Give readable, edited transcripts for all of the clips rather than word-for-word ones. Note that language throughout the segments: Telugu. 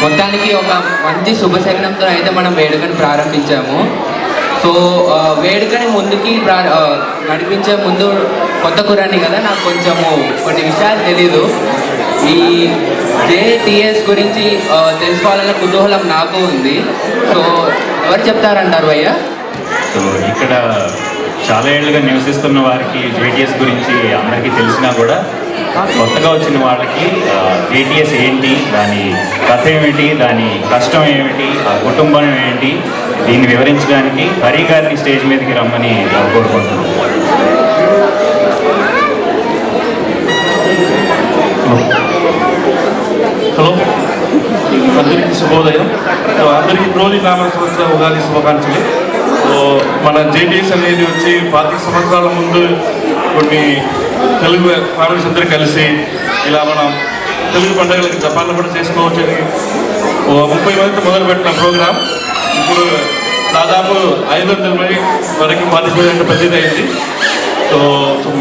మొత్తానికి ఒక మంచి శుభశకనంతో అయితే మనం వేడుకను ప్రారంభించాము. సో వేడుకని ముందుకి నడిపించే ముందు కొత్త కురాని కదా, నాకు కొంచెము కొన్ని విషయాలు తెలీదు. ఈ జేటీఎస్ గురించి తెలుసుకోవాలన్న కుతూహలం నాకు ఉంది. సో ఎవరు చెప్తారంటారు భయ్యా? సో ఇక్కడ చాలా ఏళ్ళుగా నివసిస్తున్న వారికి జేటీఎస్ గురించి అందరికీ తెలిసినా కూడా కొత్తగా వచ్చిన వాళ్ళకి జేటీఎస్ ఏంటి, దాని కథ ఏమిటి, దాని కష్టం ఏమిటి, ఆ కుటుంబం ఏంటి, దీన్ని వివరించడానికి హరి గారిని స్టేజ్ మీదకి రమ్మని కోరుకుంటున్నాను. హలో, అందరికీ శుభోదయం. అందరికీ క్రోలీ నామ సంవత్సర ఉగాది శుభాకాంక్షలు. మన జేటీఎస్ అనేది వచ్చి 25 సంవత్సరాల ముందు కొన్ని తెలుగు ఫ్యామిలీస్ అందరూ కలిసి ఇలా మనం తెలుగు పండుగలకి జపాన్లో కూడా చేసుకోవచ్చు. 30 మందితో మొదలుపెట్టిన ప్రోగ్రాం ఇప్పుడు దాదాపు 500 మంది వరకు పార్టిసిపేట్ పెద్దది అయింది. సో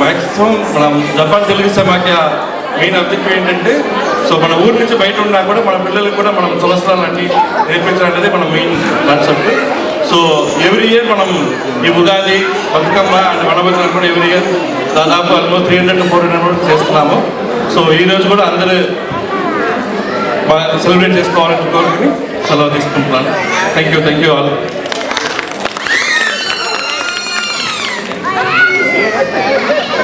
మ్యాక్సిమం మనం జపాన్ తెలుగు సమాఖ్య మెయిన్ అబ్జెక్టివ్ ఏంటంటే, సో మన ఊరి నుంచి బయట ఉన్నా కూడా మన పిల్లలకు కూడా మనం సంవత్సరాలు అన్ని నేర్పించడం అనేది మన main concept. So every year మనం ఈ ఉగాది, బతుకమ్మ అండ్ వనభోజనాలు కూడా ఎవ్రీ ఇయర్ దాదాపు ఆల్మోస్ట్ 300 to 400 చేస్తున్నాము. సో ఈరోజు కూడా అందరూ సెలబ్రేట్ చేసుకోవాలని కోరుకుని సెలవు తీసుకుంటున్నాను. Thank you all.